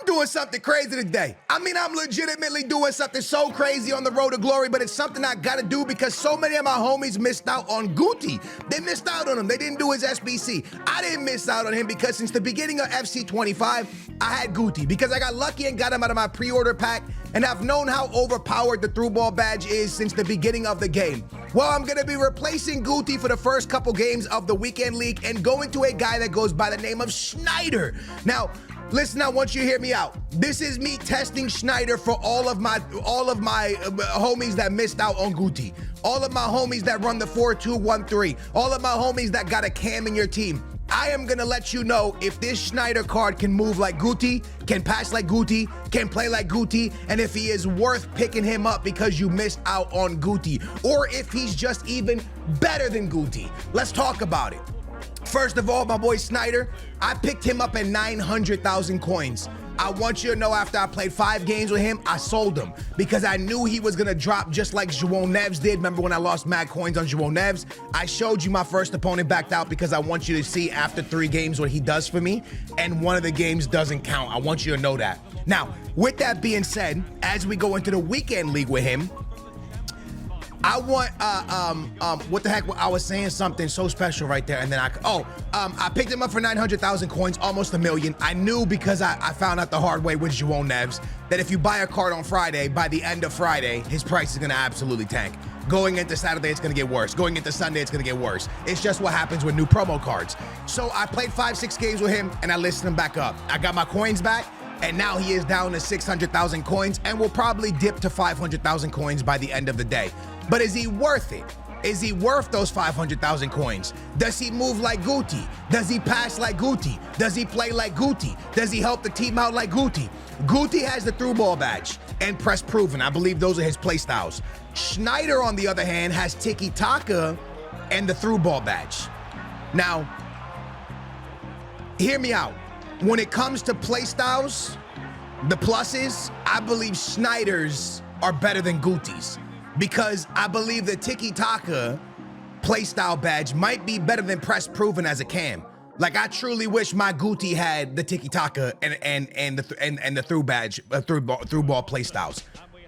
doing something crazy today. I mean, I'm legitimately doing something so crazy on the road to glory, but it's something I gotta do because so many of my homies missed out on Guti. They missed out on him. They didn't do his SBC. I didn't miss out on him because since the beginning of FC 25, I had Guti because I got lucky and got him out of my pre-order pack, and I've known how overpowered the through ball badge is since the beginning of the game. Well, I'm gonna be replacing Guti for the first couple games of the weekend league and going to a guy that goes by the name of Schneider. Now, listen, I want you to hear me out. This is me testing Schneider for all of my homies that missed out on Guti. All of my homies that run the 4-2-1-3. All of my homies that got a cam in your team. I am gonna let you know if this Schneider card can move like Guti, can pass like Guti, can play like Guti, and if he is worth picking him up because you missed out on Guti, or if he's just even better than Guti. Let's talk about it. First of all, my boy Schneider, I picked him up at 900,000 coins. I want you to know after I played 5 games with him, I sold him because I knew he was gonna drop just like João Neves did. Remember when I lost mad coins on João Neves? I showed you my first opponent backed out because I want you to see after 3 games what he does for me, and one of the games doesn't count. I want you to know that. Now, with that being said, as we go into the weekend league with him, I want, what the heck, I was saying something so special right there, and then I picked him up for 900,000 coins, almost $1 million. I knew because I found out the hard way with João Neves that if you buy a card on Friday, by the end of Friday, his price is gonna absolutely tank. Going into Saturday, it's gonna get worse. Going into Sunday, it's gonna get worse. It's just what happens with new promo cards. So I played 5-6 games with him, and I listed him back up. I got my coins back, and now he is down to 600,000 coins and will probably dip to 500,000 coins by the end of the day. But is he worth it? Is he worth those 500,000 coins? Does he move like Guti? Does he pass like Guti? Does he play like Guti? Does he help the team out like Guti? Guti has the through ball badge and press proven. I believe those are his play styles. Schneider, on the other hand, has tiki taka and the through ball badge. Now, hear me out. When it comes to play styles, the pluses, I believe Schneider's are better than Guti's because I believe the tiki-taka playstyle badge might be better than press proven as a cam. Like, I truly wish my Guti had the tiki-taka and the through badge, through ball playstyles.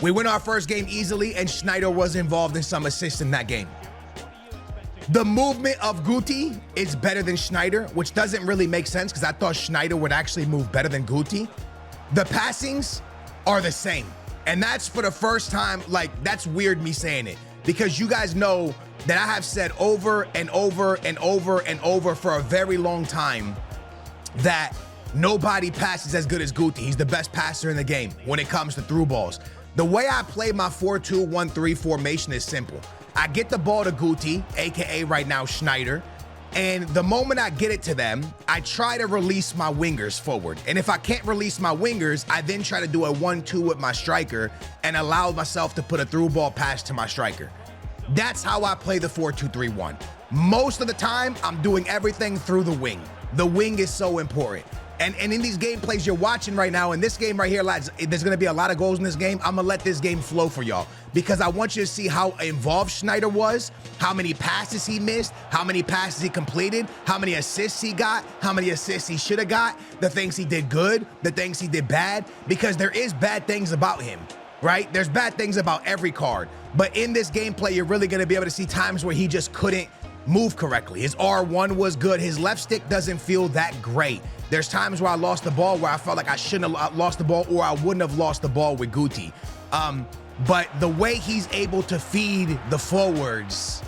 We win our first game easily, and Schneider was involved in some assists in that game. The movement of Guti is better than Schneider, which doesn't really make sense because I thought Schneider would actually move better than Guti. The passings are the same. And that's for the first time, like, that's weird me saying it because you guys know that I have said over and over and over and over for a very long time that nobody passes as good as Guti. He's the best passer in the game when it comes to through balls. The way I play my 4-2-1-3 formation is simple. I get the ball to Guti, AKA right now Schneider, and the moment I get it to them, I try to release my wingers forward. And if I can't release my wingers, I then try to do a 1-2 with my striker and allow myself to put a through ball pass to my striker. That's how I play the 4-2-3-1. Most of the time, I'm doing everything through the wing. The wing is so important. And in these gameplays you're watching right now, in this game right here, lads, there's gonna be a lot of goals in this game. I'm gonna let this game flow for y'all because I want you to see how involved Schneider was, how many passes he missed, how many passes he completed, how many assists he got, how many assists he should have got, the things he did good, the things he did bad, because there is bad things about him, right? There's bad things about every card. But in this gameplay, you're really gonna be able to see times where he just couldn't move correctly. His R1 was good. His left stick doesn't feel that great. There's times where I lost the ball where I felt like I shouldn't have lost the ball, or I wouldn't have lost the ball with Guti. But the way he's able to feed the forwards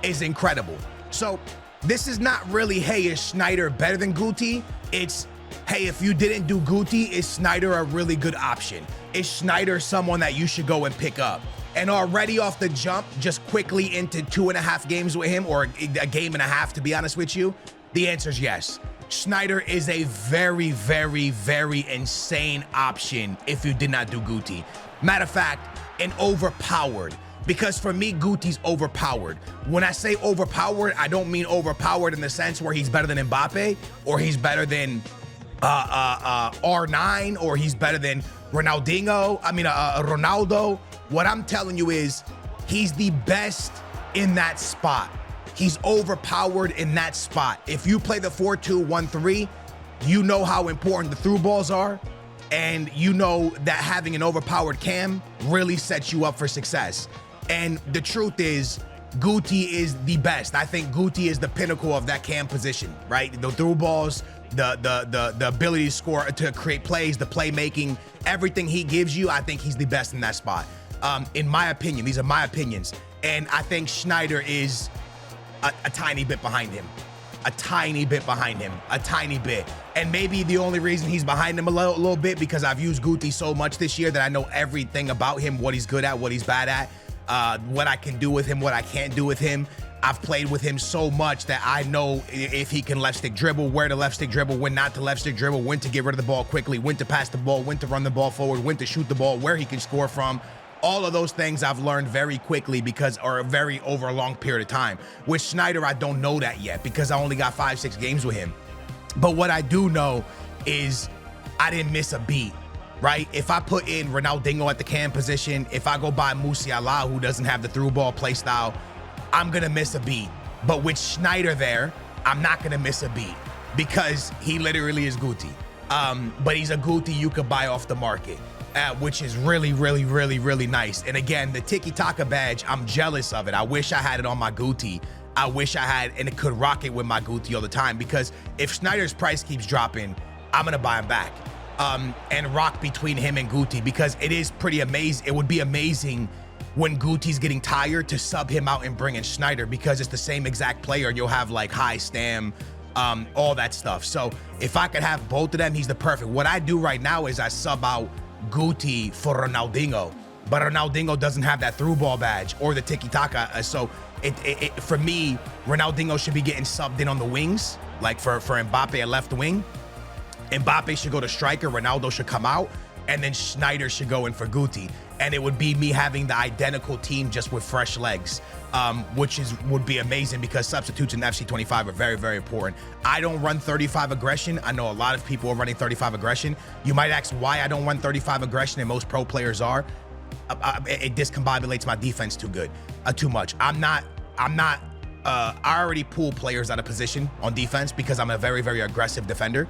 is incredible. So this is not really, hey, is Schneider better than Guti? It's, hey, if you didn't do Guti, is Schneider a really good option? Is Schneider someone that you should go and pick up? And already off the jump, just quickly into 2.5 games with him, or a game and a half, to be honest with you, the answer is yes. Schneider is a very, very, very insane option if you did not do Guti. Matter of fact, an overpowered. Because for me, Guti's overpowered. When I say overpowered, I don't mean overpowered in the sense where he's better than Mbappe, or he's better than R9, or he's better than Ronaldinho. Ronaldo. What I'm telling you is he's the best in that spot. He's overpowered in that spot. If you play the 4-2-1-3, you know how important the through balls are. And you know that having an overpowered cam really sets you up for success. And the truth is, Guti is the best. I think Guti is the pinnacle of that cam position, right? The through balls, the ability to score, to create plays, the playmaking, everything he gives you, I think he's the best in that spot. In my opinion, these are my opinions. And I think Schneider is a tiny bit behind him. A tiny bit behind him, a tiny bit. And maybe the only reason he's behind him a little bit because I've used Guti so much this year that I know everything about him, what he's good at, what he's bad at, what I can do with him, what I can't do with him. I've played with him so much that I know if he can left stick dribble, where to left stick dribble, when not to left stick dribble, when to get rid of the ball quickly, when to pass the ball, when to run the ball forward, when to shoot the ball, where he can score from. All of those things I've learned very quickly or very over a long period of time. With Schneider, I don't know that yet because I only got 5-6 games with him. But what I do know is I didn't miss a beat, right? If I put in Ronaldinho at the cam position, if I go by Musiala, who doesn't have the through ball play style, I'm gonna miss a beat. But with Schneider there, I'm not gonna miss a beat because he literally is Guti. But he's a Guti you could buy off the market. Which is really, really, really, really nice. And again, the Tiki Taka badge, I'm jealous of it. I wish I had it on my Guti. I wish I had, and it could rock it with my Guti all the time, because if Schneider's price keeps dropping, I'm gonna buy him back and rock between him and Guti, because it is pretty amazing. It would be amazing when Guti's getting tired to sub him out and bring in Schneider, because it's the same exact player and you'll have like high stam, all that stuff. So if I could have both of them, he's the perfect. What I do right now is I sub out Guti for Ronaldinho, but Ronaldinho doesn't have that through ball badge or the tiki-taka. So for me, Ronaldinho should be getting subbed in on the wings, like for Mbappe at left wing. Mbappe should go to striker, Ronaldo should come out, and then Schneider should go in for Guti. And it would be me having the identical team just with fresh legs, which would be amazing, because substitutes in FC 25 are very, very important. I don't run 35 aggression. I know a lot of people are running 35 aggression. You might ask why I don't run 35 aggression, and most pro players are. It discombobulates my defense too much. I already pull players out of position on defense because I'm a very, very aggressive defender.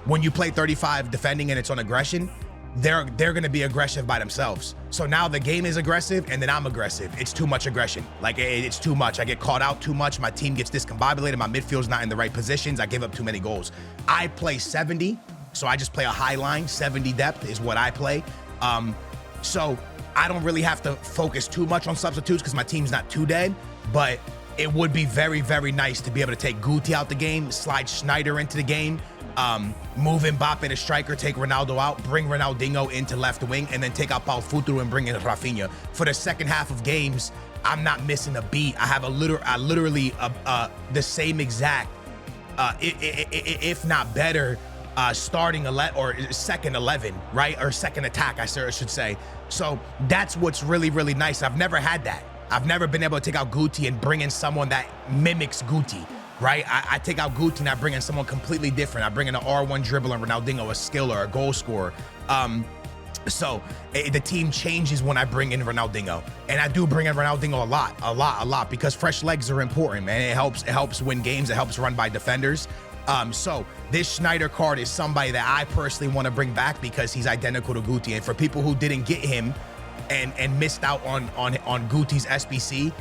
When you play 35 defending and it's on aggression, they're gonna be aggressive by themselves. So now the game is aggressive and then I'm aggressive. It's too much aggression. Like it's too much. I get caught out too much. My team gets discombobulated. My midfield's not in the right positions. I give up too many goals. I play 70, so I just play a high line. 70 depth is what I play. So I don't really have to focus too much on substitutes because my team's not too dead, but it would be very, very nice to be able to take Guti out the game, slide Schneider into the game, move Mbappe to striker, take Ronaldo out, bring Ronaldinho into left wing, and then take out Paul Futuro and bring in Rafinha. For the second half of games, I'm not missing a beat. I have literally the same exact, if not better, starting 11 or second 11, right? Or second attack, I should say. So that's what's really, really nice. I've never had that. I've never been able to take out Guti and bring in someone that mimics Guti, right? I take out Guti and I bring in someone completely different. I bring in an R1 dribbler, Ronaldinho, a skiller, a goal scorer. So the team changes when I bring in Ronaldinho. And I do bring in Ronaldinho a lot, because fresh legs are important, man. It helps win games. It helps run by defenders. So this Schneider card is somebody that I personally want to bring back because he's identical to Guti. And for people who didn't get him and missed out on Guti's SBC,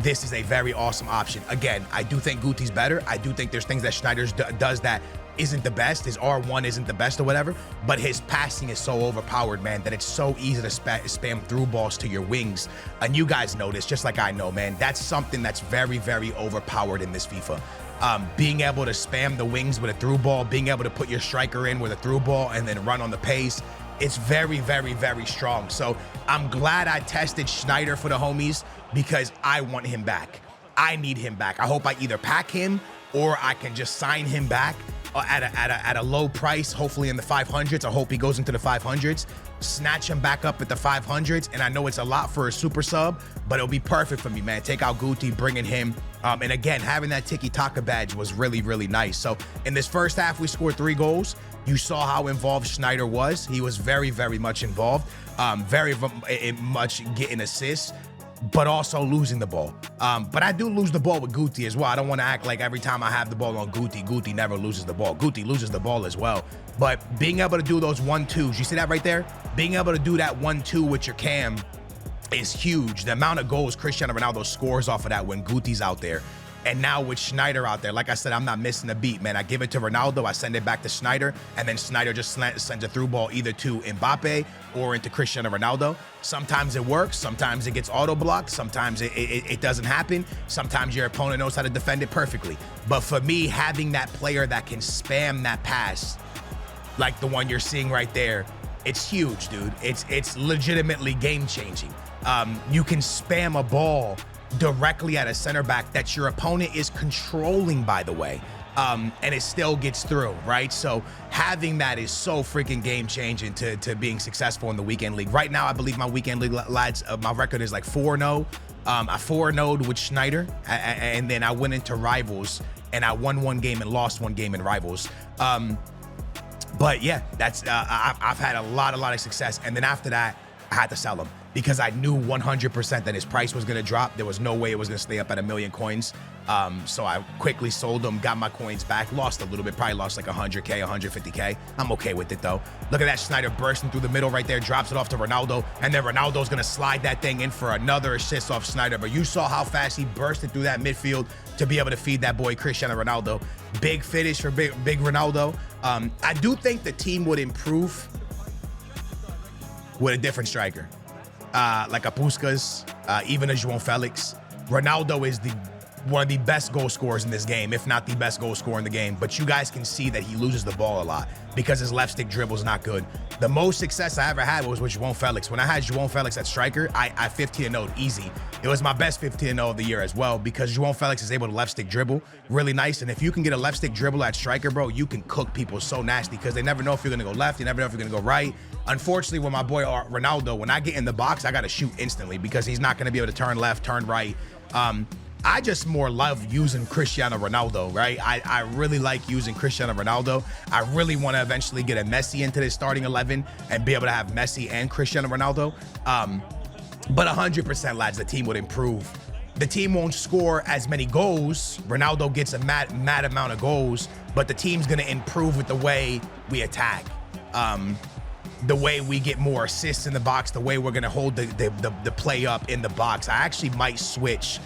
this is a very awesome option. Again, I do think Guti's better. I do think there's things that Schneider does that isn't the best. His R1 isn't the best or whatever, but his passing is so overpowered, man, that it's so easy to spam through balls to your wings. And you guys know this, just like I know, man. That's something that's very, very overpowered in this FIFA. Being able to spam the wings with a through ball, being able to put your striker in with a through ball and then run on the pace. It's very, very, very strong. So I'm glad I tested Schneider for the homies because I want him back. I need him back. I hope I either pack him or I can just sign him back at a low price, hopefully in the 500s. I hope he goes into the 500s, snatch him back up at the 500s. And I know it's a lot for a super sub, but it'll be perfect for me, man. Take out Guti, bring in him. And again, having that Tiki Taka badge was really, really nice. So in this first half, we scored 3 goals. You saw how involved Schneider was. He was very, very much involved, very much getting assists. but also losing the ball. But I do lose the ball with Guti as well. I don't want to act like every time I have the ball on Guti never loses the ball. Guti loses the ball as well. But being able to do those 1-2s, you see that right there? Being able to do that 1-2 with your cam is huge. The amount of goals Cristiano Ronaldo scores off of that when Guti's out there. And now with Sneijder out there, like I said, I'm not missing a beat, man. I give it to Ronaldo, I send it back to Sneijder, and then Sneijder just sends a through ball either to Mbappe or into Cristiano Ronaldo. Sometimes it works, sometimes it gets auto-blocked, sometimes it doesn't happen, sometimes your opponent knows how to defend it perfectly. But for me, having that player that can spam that pass, like the one you're seeing right there, it's huge, dude. It's legitimately game-changing. You can spam a ball directly at a center back that your opponent is controlling, by the way, and it still gets through, right? So having that is so freaking game-changing to being successful in the weekend league. Right now, I believe my weekend league, lads, my record is like 4-0. I 4-0'd with Sneijder, and then I went into Rivals, and I won one game and lost one game in Rivals. But yeah, that's I've had a lot of success, and then after that, I had to sell him because I knew 100% that his price was gonna drop. There was no way it was gonna stay up at 1 million coins. So I quickly sold them, got my coins back, lost a little bit, probably lost like 100K, 150K. I'm okay with it though. Look at that Sneijder bursting through the middle right there, drops it off to Ronaldo, and then Ronaldo's gonna slide that thing in for another assist off Sneijder. But you saw how fast he bursted through that midfield to be able to feed that boy Cristiano Ronaldo. Big finish for big Ronaldo. I do think the team would improve with a different striker. Like a Puskas, even a João Felix. Ronaldo is one of the best goal scorers in this game, if not the best goal scorer in the game. But you guys can see that he loses the ball a lot because his left stick dribble is not good. The most success I ever had was with João Felix. When I had João Felix at striker, I 15-0'd easy. It was my best 15-0 of the year as well because João Felix is able to left stick dribble really nice. And if you can get a left stick dribble at striker, bro, you can cook people so nasty because they never know if you're gonna go left, you never know if you're gonna go right. Unfortunately, with my boy Ronaldo, when I get in the box, I gotta shoot instantly because he's not gonna be able to turn left, turn right. I just more love using Cristiano Ronaldo, right? I really like using Cristiano Ronaldo. I really want to eventually get a Messi into this starting 11 and be able to have Messi and Cristiano Ronaldo. But 100%, lads, the team would improve. The team won't score as many goals. Ronaldo gets a mad amount of goals, but the team's going to improve with the way we attack. The way we get more assists in the box, the way we're going to hold the play up in the box. I actually might switch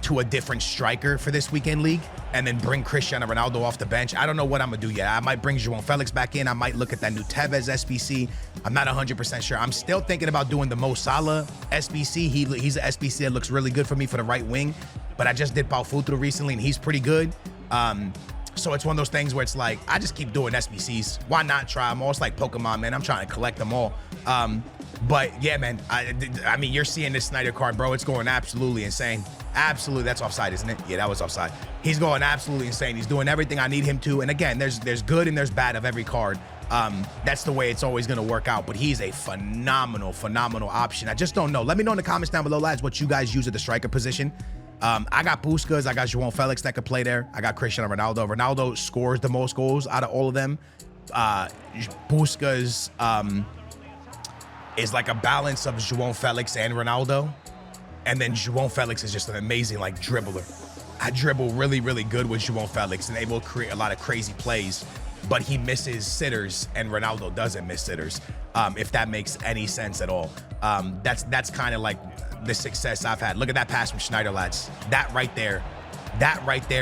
to a different striker for this weekend league and then bring Cristiano Ronaldo off the bench. I don't know what I'm gonna do yet. I might bring João Felix back in. I might look at that new Tevez SBC. I'm not 100% sure. I'm still thinking about doing the Mo Salah SBC. He's an SBC that looks really good for me for the right wing, but I just did Pau Futuro recently and he's pretty good. So it's one of those things where it's like, I just keep doing SBCs. Why not try them all? It's like Pokemon, man. I'm trying to collect them all. But yeah, man, I mean, you're seeing this Sneijder card, bro. It's going absolutely insane. Absolutely. That's offside, isn't it? Yeah, that was offside. He's going absolutely insane. He's doing everything I need him to. And again, there's good and there's bad of every card. That's the way it's always going to work out. But he's a phenomenal option. I just don't know. Let me know in the comments down below, lads, what you guys use at the striker position. I got Puskas, I got João Felix that could play there. I got Cristiano Ronaldo. Ronaldo scores the most goals out of all of them. Puskas is like a balance of João Felix and Ronaldo. And then João Felix is just an amazing like dribbler. I dribble really good with João Felix and able to create a lot of crazy plays, but he misses sitters and Ronaldo doesn't miss sitters, if that makes any sense at all. That's kind of like the success I've had. Look at that pass from Sneijder, lads. That right there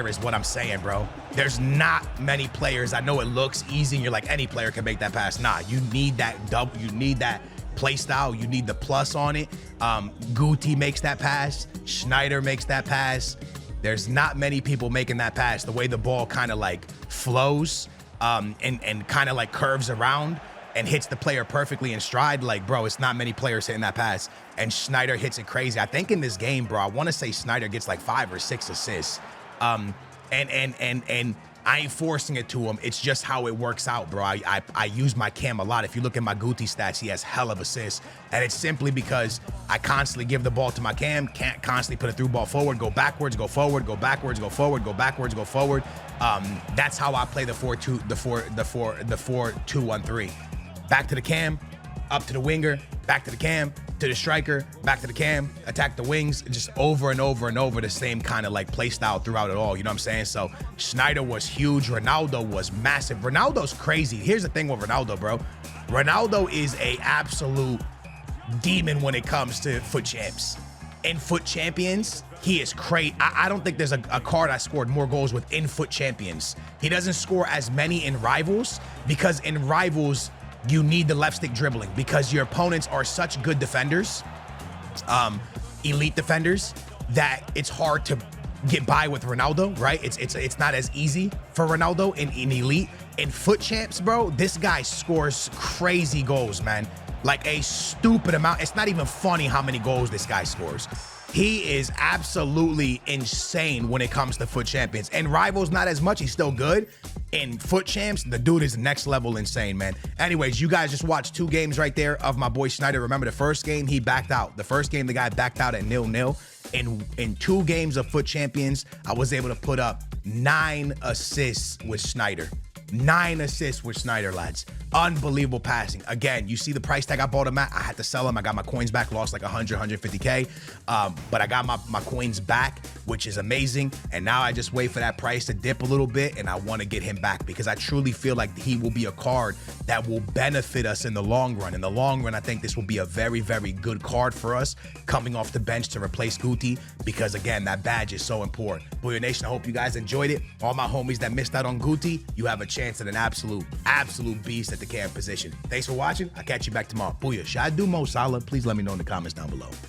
is what I'm saying, bro. There's not many players. I know it looks easy and you're like, any player can make that pass. Nah, you need that double, you need that play style, you need the plus on it. Guti makes that pass, Sneijder makes that pass. There's not many people making that pass. The way the ball kind of like flows and kind of like curves around and hits the player perfectly in stride, like, bro, it's not many players hitting that pass. And Sneijder hits it crazy. I think in this game, bro, I want to say Sneijder gets like 5 or 6 assists. And I ain't forcing it to him. It's just how it works out, bro. I use my cam a lot. If you look at my Guti stats, he has hell of assists. And it's simply because I constantly give the ball to my cam, can't constantly put a through ball forward, go backwards, go forward, go backwards, go forward, go backwards, go forward. That's how I play the 4-2-1-3. Back to the cam, up to the winger, back to the cam, to the striker, back to the cam, attack the wings, just over and over and over the same kind of like play style throughout it all. You know what I'm saying? So Sneijder was huge. Ronaldo was massive. Ronaldo's crazy. Here's the thing with Ronaldo, bro. Ronaldo is a absolute demon when it comes to FUT champs. In FUT champions, he is crazy. I don't think there's a card I scored more goals with in FUT champions. He doesn't score as many in rivals because in rivals, you need the left stick dribbling because your opponents are such good defenders, elite defenders, that it's hard to get by with Ronaldo, right? It's not as easy for Ronaldo in elite. In FUT champs, bro, this guy scores crazy goals, man. Like a stupid amount. It's not even funny how many goals this guy scores. He is absolutely insane when it comes to FUT champions. And rivals, not as much. He's still good. In FUT champs, the dude is next level insane, man. Anyways, you guys just watched 2 games right there of my boy Sneijder. Remember the first game, he backed out. The first game, the guy backed out at 0-0. In 2 games of FUT champions, I was able to put up 9 assists with Sneijder. 9 assists with Sneijder, lads. Unbelievable passing. Again, you see the price tag I bought him at. I had to sell him. I got my coins back, lost like 100, 150K. But I got my coins back, which is amazing. And now I just wait for that price to dip a little bit, and I want to get him back because I truly feel like he will be a card that will benefit us in the long run. In the long run, I think this will be a very, very good card for us coming off the bench to replace Guti because, again, that badge is so important. Booyah Nation, I hope you guys enjoyed it. All my homies that missed out on Guti, you have a chance at an absolute beast at the cam position. Thanks for watching. I'll catch you back tomorrow. Booyah. Should I do Mo Salah? Please let me know in the comments down below.